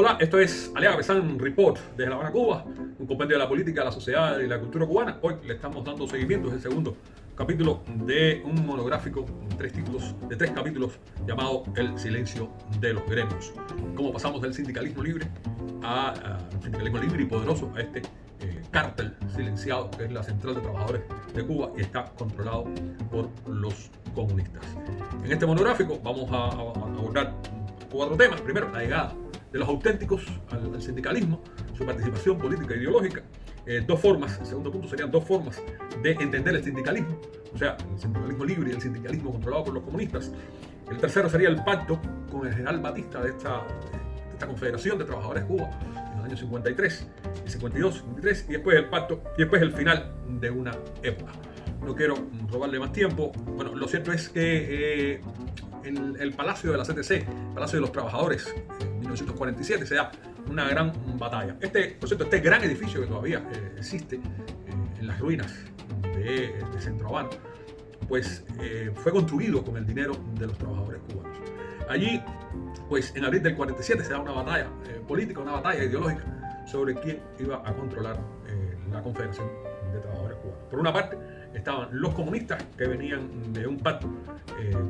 Hola, esto es Aliaga Pesan Report desde La Habana, Cuba, un compendio de la política, la sociedad y la cultura cubana. Hoy le estamos dando seguimiento, es el segundo capítulo de un monográfico de tres capítulos llamado El silencio de los gremios. Cómo pasamos del sindicalismo libre un sindicalismo libre y poderoso a este cártel silenciado que es la Central de Trabajadores de Cuba y está controlado por los comunistas. En este monográfico vamos a abordar cuatro temas. Primero, la llegada de los auténticos al sindicalismo, su participación política e ideológica. Dos formas, el segundo punto serían dos formas de entender el sindicalismo, o sea, el sindicalismo libre y el sindicalismo controlado por los comunistas. El tercero sería el pacto con el general Batista de esta Confederación de Trabajadores de Cuba en los años 53, y 52, 53, y después el pacto, y después el final de una época. No quiero robarle más tiempo. Bueno, lo cierto es que el Palacio de la CTC, el Palacio de los Trabajadores, en 1947 se da una gran batalla. Por cierto, este gran edificio que todavía existe en las ruinas de Centro Habana, pues fue construido con el dinero de los trabajadores cubanos. Allí, pues en abril del 47 se da una batalla política, una batalla ideológica sobre quién iba a controlar la Confederación de Trabajadores Cubanos. Por una parte, estaban los comunistas que venían de un pacto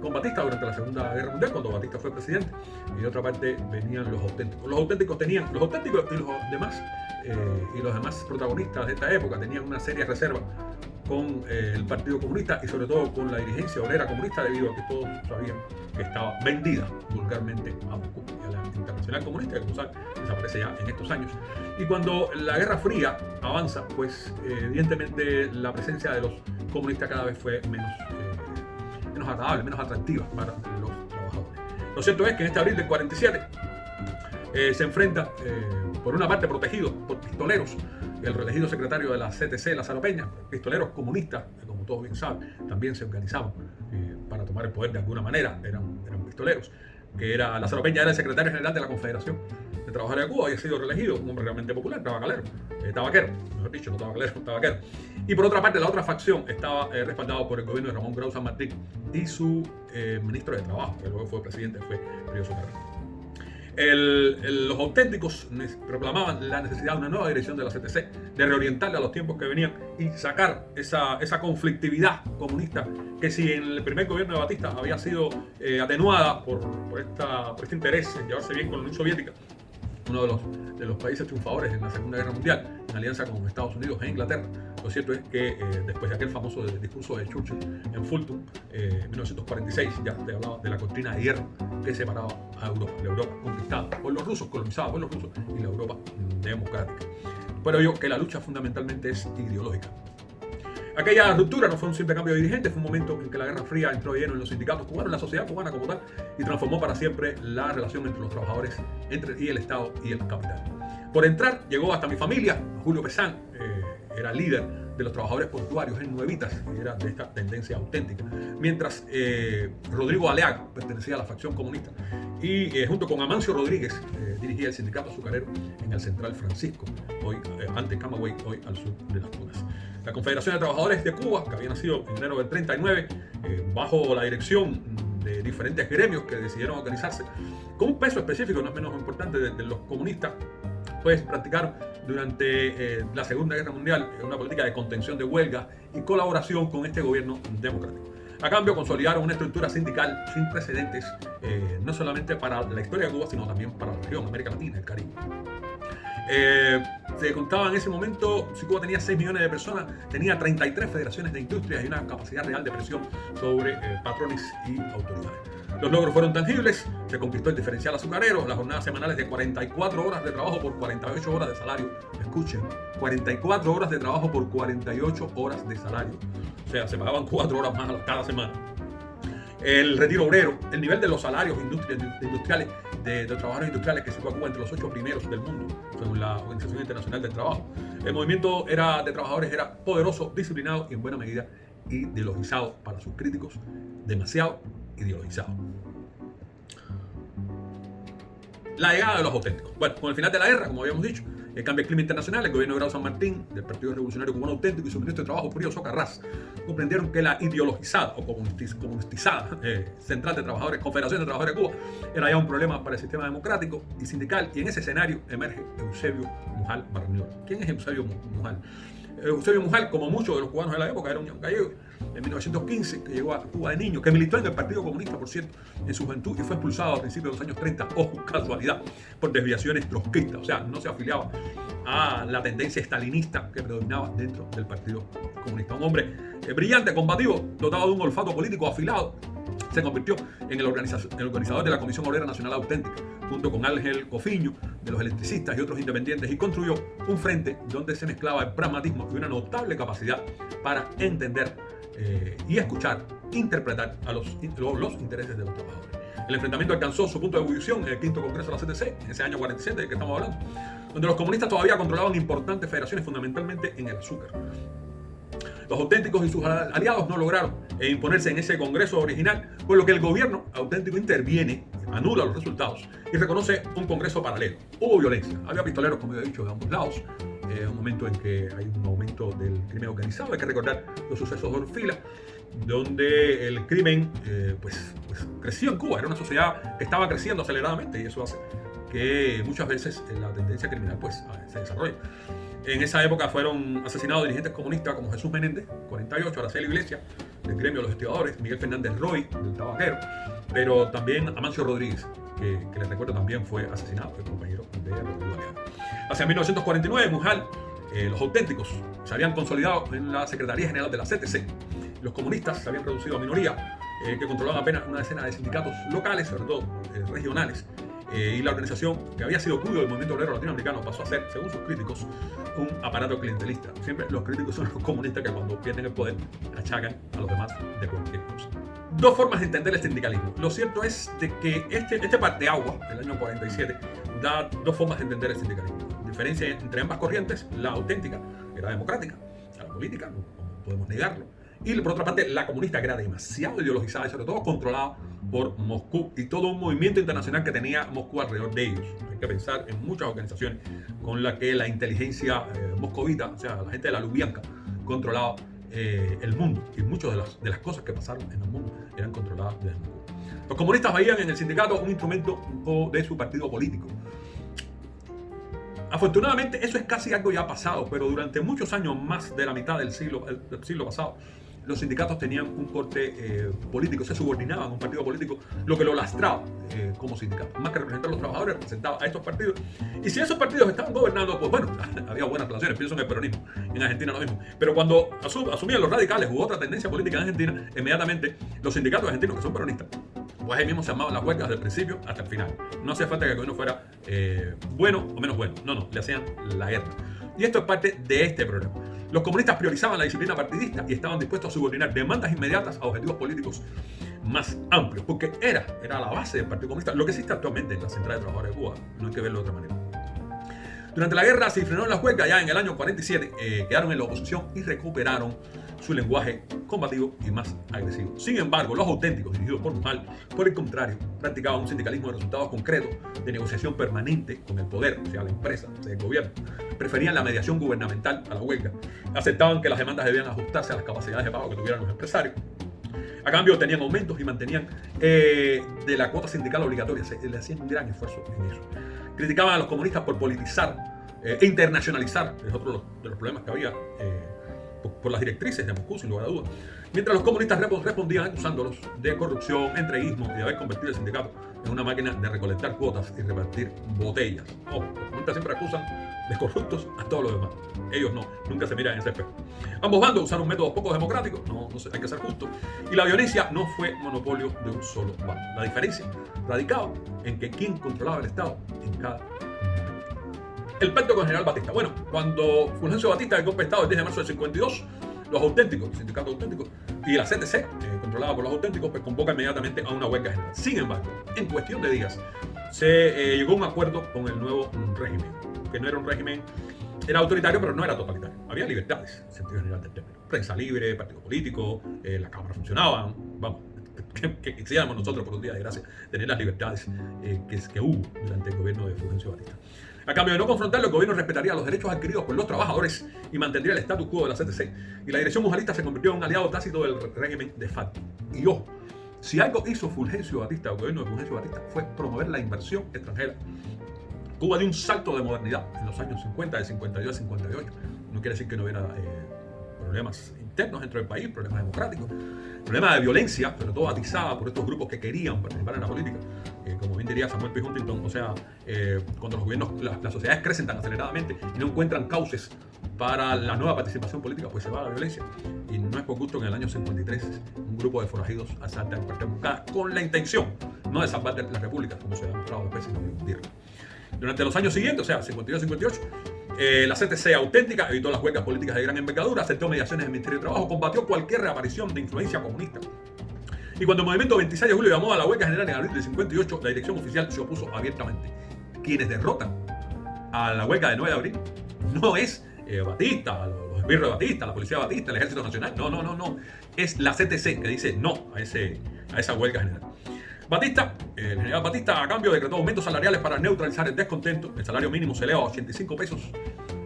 con Batista durante la Segunda Guerra Mundial, cuando Batista fue presidente, y de otra parte venían los auténticos. Los auténticos y los demás protagonistas de esta época tenían una seria reserva con el Partido Comunista y sobre todo con la dirigencia obrera comunista, debido a que todos sabían que estaba vendida vulgarmente a Moscú y a la Internacional Comunista, que como saben desaparece ya en estos años. Y cuando la Guerra Fría avanza, pues evidentemente la presencia de los comunistas cada vez fue menos agradable, menos atractiva para los trabajadores. Lo cierto es que en este abril del 47 se enfrenta, por una parte protegido por pistoleros, el reelegido secretario de la CTC, Lázaro Peña, pistoleros comunistas, que como todos bien saben, también se organizaban para tomar el poder de alguna manera, eran pistoleros, que era Lázaro Peña, era el secretario general de la Confederación de Trabajadores de Cuba, había sido reelegido, un hombre realmente popular, tabaquero, mejor dicho, no tabaquero. Y por otra parte, la otra facción estaba respaldado por el gobierno de Ramón Grau San Martín y su ministro de Trabajo, que luego fue presidente, fue Río Soterrano. Los auténticos proclamaban la necesidad de una nueva dirección de la CTC, de reorientarla a los tiempos que venían y sacar esa conflictividad comunista que, si en el primer gobierno de Batista había sido atenuada por este interés en llevarse bien con la Unión Soviética, uno de los países triunfadores en la Segunda Guerra Mundial, en alianza con Estados Unidos e Inglaterra. Lo cierto es que después de aquel famoso discurso de Churchill en Fulton, en 1946, ya te hablaba de la cortina de hierro que separaba a Europa, la Europa conquistada por los rusos, colonizada por los rusos, y la Europa democrática. Pero yo que la lucha fundamentalmente es ideológica. Aquella ruptura no fue un simple cambio de dirigente, fue un momento en que la Guerra Fría entró de lleno en los sindicatos cubanos, en la sociedad cubana como tal, y transformó para siempre la relación entre los trabajadores y el Estado y el capital. Por entrar, llegó hasta mi familia. Julio Pesan era líder de los trabajadores portuarios en Nuevitas, y era de esta tendencia auténtica, mientras Rodrigo Aleaga pertenecía a la facción comunista y junto con Amancio Rodríguez dirigía el sindicato azucarero en el Central Francisco, hoy ante Camagüey, hoy al sur de Las Tunas. La Confederación de Trabajadores de Cuba, que había nacido en enero del 39, bajo la dirección de diferentes gremios que decidieron organizarse, con un peso específico no es menos importante de los comunistas, pues practicaron durante la Segunda Guerra Mundial una política de contención de huelgas y colaboración con este gobierno democrático. A cambio, consolidaron una estructura sindical sin precedentes, no solamente para la historia de Cuba, sino también para la región, América Latina, el Caribe. Se contaba en ese momento, si Cuba tenía 6 millones de personas, tenía 33 federaciones de industrias y una capacidad real de presión sobre patrones y autoridades. Los logros fueron tangibles, se conquistó el diferencial azucarero, las jornadas semanales de 44 horas de trabajo por 48 horas de salario. Escuchen, 44 horas de trabajo por 48 horas de salario. O sea, se pagaban 4 horas más cada semana. El retiro obrero, el nivel de los salarios industriales de trabajadores industriales que situó a Cuba entre los 8 primeros del mundo, según la Organización Internacional del Trabajo. El movimiento de trabajadores era poderoso, disciplinado y en buena medida ideologizado para sus críticos, demasiado ideologizado. La llegada de los auténticos. Bueno, con el final de la guerra, como habíamos dicho, cambia el clima internacional, el gobierno de Grado San Martín, del Partido Revolucionario Cubano Auténtico, y su ministro de Trabajo, Purío Socarrás, comprendieron que la ideologizada o comunistizada Central de Trabajadores, Confederación de Trabajadores de Cuba, era ya un problema para el sistema democrático y sindical, y en ese escenario emerge Eusebio Mujal Barniol. ¿Quién es Eusebio Mujal? Eusebio Mujal, como muchos de los cubanos de la época, era un gallego en 1915 que llegó a Cuba de niño, que militó en el Partido Comunista, por cierto, en su juventud, y fue expulsado a principios de los años 30, ojo, casualidad, por desviaciones trotskistas. O sea, no se afiliaba a la tendencia estalinista que predominaba dentro del Partido Comunista. Un hombre brillante, combativo, dotado de un olfato político afilado, se convirtió en el organizador de la Comisión Obrera Nacional Auténtica, junto con Ángel Cofiño, de los electricistas y otros independientes, y construyó un frente donde se mezclaba el pragmatismo y una notable capacidad para entender y escuchar, interpretar a los intereses de los trabajadores. El enfrentamiento alcanzó su punto de ebullición en el quinto congreso de la CTC, en ese año 47 del que estamos hablando, donde los comunistas todavía controlaban importantes federaciones, fundamentalmente en el azúcar. Los auténticos y sus aliados no lograron imponerse en ese congreso original, por lo que el gobierno auténtico interviene, anula los resultados y reconoce un congreso paralelo. Hubo violencia, había pistoleros, como he dicho, de ambos lados. Un momento en que hay un aumento del crimen organizado. Hay que recordar los sucesos de Orfila, donde el crimen pues creció en Cuba. Era una sociedad que estaba creciendo aceleradamente, y eso hace que muchas veces la tendencia criminal pues se desarrolle. En esa época fueron asesinados dirigentes comunistas como Jesús Menéndez, 48, Araceli Iglesias, del gremio de los estibadores, Miguel Fernández Roy, del tabaquero, pero también Amancio Rodríguez, que les recuerdo también fue asesinado, fue compañero de Rodrigo Aliaga. Hacia 1949, Mujal, los auténticos se habían consolidado en la Secretaría General de la CTC. Los comunistas se habían reducido a minoría, que controlaban apenas una decena de sindicatos locales, sobre todo regionales, y la organización, que había sido cuyo del movimiento obrero latinoamericano, pasó a ser, según sus críticos, un aparato clientelista. Siempre los críticos son los comunistas que cuando pierden el poder achacan a los demás de cualquier cosa. Dos formas de entender el sindicalismo. Lo cierto es de que este parteaguas del año 47 da dos formas de entender el sindicalismo. La diferencia entre ambas corrientes: la auténtica, que era democrática, la política, no podemos negarlo, y por otra parte la comunista, que era demasiado ideologizada y sobre todo controlada por Moscú y todo un movimiento internacional que tenía Moscú alrededor de ellos. Hay que pensar en muchas organizaciones con las que la inteligencia moscovita, o sea, la gente de la Lubyanka, controlaba el mundo, y muchas de las cosas que pasaron en el mundo eran controladas desde Moscú. Los comunistas veían en el sindicato un instrumento de su partido político. Afortunadamente eso es casi algo ya pasado, pero durante muchos años, más de la mitad del siglo pasado, los sindicatos tenían un corte político, se subordinaban a un partido político, lo que lo lastraba como sindicato. Más que representar a los trabajadores, representaba a estos partidos. Y si esos partidos estaban gobernando, pues bueno, había buenas relaciones. Pienso en el peronismo, en Argentina lo mismo. Pero cuando asumían los radicales u otra tendencia política en Argentina, inmediatamente los sindicatos argentinos, que son peronistas, pues ahí mismo se armaban las huelgas desde el principio hasta el final. No hacía falta que el gobierno fuera bueno o menos bueno. No, le hacían la guerra. Y esto es parte de este problema. Los comunistas priorizaban la disciplina partidista y estaban dispuestos a subordinar demandas inmediatas a objetivos políticos más amplios, porque era la base del Partido Comunista, lo que existe actualmente en la Central de Trabajadores de Cuba. No hay que verlo de otra manera. Durante la guerra se frenaron las huelgas. Ya en el año 47 quedaron en la oposición y recuperaron su lenguaje combativo y más agresivo. Sin embargo, los auténticos, dirigidos por Mujal, por el contrario, practicaban un sindicalismo de resultados concretos, de negociación permanente con el poder, o sea, la empresa, o sea, el gobierno. Preferían la mediación gubernamental a la huelga. Aceptaban que las demandas debían ajustarse a las capacidades de pago que tuvieran los empresarios. A cambio, tenían aumentos y mantenían de la cuota sindical obligatoria. Le hacían un gran esfuerzo en eso. Criticaban a los comunistas por politizar e internacionalizar, es otro de los problemas que había, por las directrices de Moscú, sin lugar a dudas. Mientras los comunistas respondían acusándolos de corrupción, entreguismo y de haber convertido el sindicato en una máquina de recolectar cuotas y repartir botellas. Los comunistas siempre acusan de corruptos a todos los demás. Ellos no, nunca se miran en ese espejo. Ambos bandos usaron métodos poco democráticos, hay que ser justo, y la violencia no fue monopolio de un solo bando. La diferencia radicaba en que quién controlaba el Estado en cada momento. El pacto con el general Batista. Bueno, cuando Fulgencio Batista, el golpe de Estado el 10 de marzo del 52, los auténticos, el sindicato auténtico y la CTC, controlada por los auténticos, pues convoca inmediatamente a una huelga general. Sin embargo, en cuestión de días, se llegó a un acuerdo con el nuevo régimen, que no era un régimen, era autoritario, pero no era totalitario. Había libertades, en sentido general del término. Prensa libre, partido político, la Cámara funcionaba, que quisiéramos nosotros, por un día de gracia, tener las libertades que hubo durante el gobierno de Fulgencio Batista. A cambio de no confrontarlo, el gobierno respetaría los derechos adquiridos por los trabajadores y mantendría el status quo de la CTC. Y la dirección mujalista se convirtió en un aliado tácito del régimen de facto. Y ojo, si algo hizo Fulgencio Batista, el gobierno de Fulgencio Batista, fue promover la inversión extranjera. Cuba dio un salto de modernidad en los años 50, de 52 a 58. No quiere decir que no hubiera problemas internos dentro del país, problemas democráticos, problemas de violencia, pero todo atizada por estos grupos que querían participar en la política. Como bien diría Samuel P. Huntington, o sea, cuando los gobiernos, las sociedades crecen tan aceleradamente y no encuentran cauces para la nueva participación política, pues se va a la violencia. Y no es por gusto que en el año 53 un grupo de forajidos asalta el cuartel Moncada con la intención no de salvar la república, como se ha demostrado después, sino de hundirla. Durante los años siguientes, o sea, 52 y 58, la CTC auténtica evitó las huelgas políticas de gran envergadura, aceptó mediaciones del Ministerio de Trabajo, combatió cualquier reaparición de influencia comunista. Y cuando el movimiento 26 de julio llamó a la huelga general en abril del 58, la dirección oficial se opuso abiertamente. Quienes derrotan a la huelga de 9 de abril no es Batista, los esbirros de Batista, la policía de Batista, el Ejército Nacional. No. Es la CTC que dice no a esa huelga general. Batista, el general Batista, a cambio decretó aumentos salariales para neutralizar el descontento. El salario mínimo se eleva a 85 pesos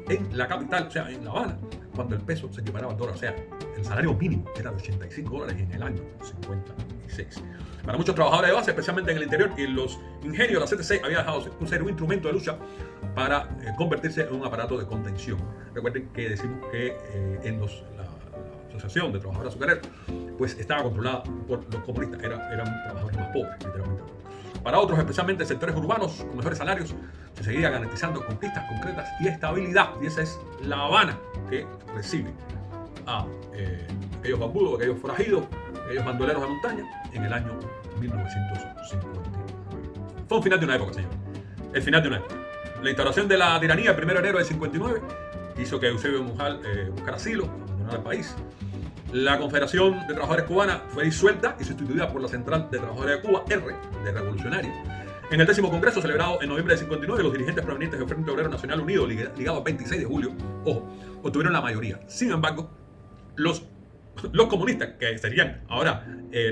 en la capital, o sea, en La Habana, cuando el peso se equiparaba al dólar. O sea, el salario mínimo era de $85 en el año 56. Para muchos trabajadores de base, especialmente en el interior y en los ingenios, la CTC había dejado de ser un instrumento de lucha para convertirse en un aparato de contención. Recuerden que decimos que en la Asociación de Trabajadores Azucareros pues estaba controlada por los comunistas, eran trabajadores más pobres, literalmente. Para otros, especialmente sectores urbanos con mejores salarios, se seguía garantizando conquistas concretas y estabilidad. Y esa es La Habana que recibe a aquellos bambudos, aquellos forajidos, aquellos bandoleros de montaña en el año 1959. Fue un final de una época, señor. El final de una época. La instauración de la tiranía el 1 de enero del 59 hizo que Eusebio Mujal buscara asilo, abandonara el país. La Confederación de Trabajadores Cubana fue disuelta y sustituida por la Central de Trabajadores de Cuba, R, de Revolucionario. En el 10º Congreso, celebrado en noviembre de 59, los dirigentes provenientes del Frente Obrero Nacional Unido, ligado al 26 de julio, ojo, obtuvieron la mayoría. Sin embargo, los comunistas, que serían ahora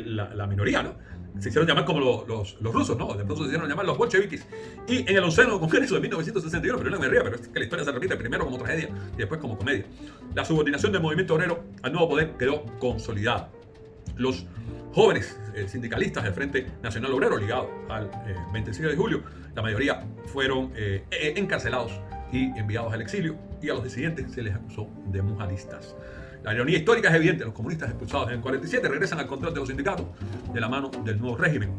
la minoría, ¿no?, se hicieron llamar como los rusos, ¿no? De pronto se hicieron llamar los bolcheviques. Y en el 11º Congreso de 1961, pero no me ría, pero es que la historia se repite primero como tragedia y después como comedia. La subordinación del movimiento obrero al nuevo poder quedó consolidada. Los jóvenes sindicalistas del Frente Nacional Obrero, ligados al 25 de julio, la mayoría fueron encarcelados y enviados al exilio, y a los disidentes se les acusó de mujalistas. La ironía histórica es evidente: los comunistas expulsados en el 47 regresan al control de los sindicatos de la mano del nuevo régimen.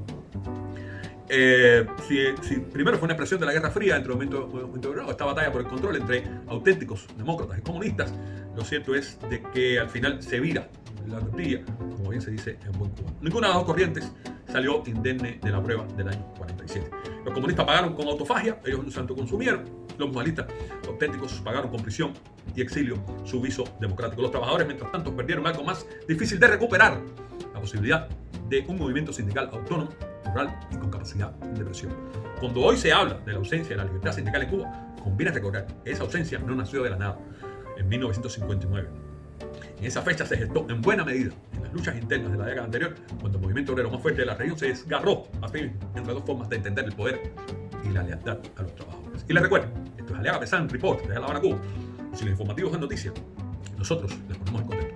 Si primero fue una expresión de la Guerra Fría entre el movimiento obrero, esta batalla por el control entre auténticos demócratas y comunistas, lo cierto es de que al final se vira la tortilla, como bien se dice en buen cubano. Ninguna de las dos corrientes salió indemne de la prueba del año 47. Los comunistas pagaron con autofagia, ellos no se autoconsumieron. Los mujalistas auténticos pagaron con prisión y exilio su viso democrático. Los trabajadores, mientras tanto, perdieron algo más difícil de recuperar: la posibilidad de un movimiento sindical autónomo, plural y con capacidad de presión. Cuando hoy se habla de la ausencia de la libertad sindical en Cuba, conviene recordar que esa ausencia no nació de la nada. En 1959, en esa fecha se gestó en buena medida en las luchas internas de la década anterior, cuando el movimiento obrero más fuerte de la región se desgarró así entre dos formas de entender el poder y la lealtad a los trabajadores. Y les recuerdo, esto es Aliaga Pesán Report desde La Habana, Cuba. Si los informativos son noticias, nosotros les ponemos en contexto.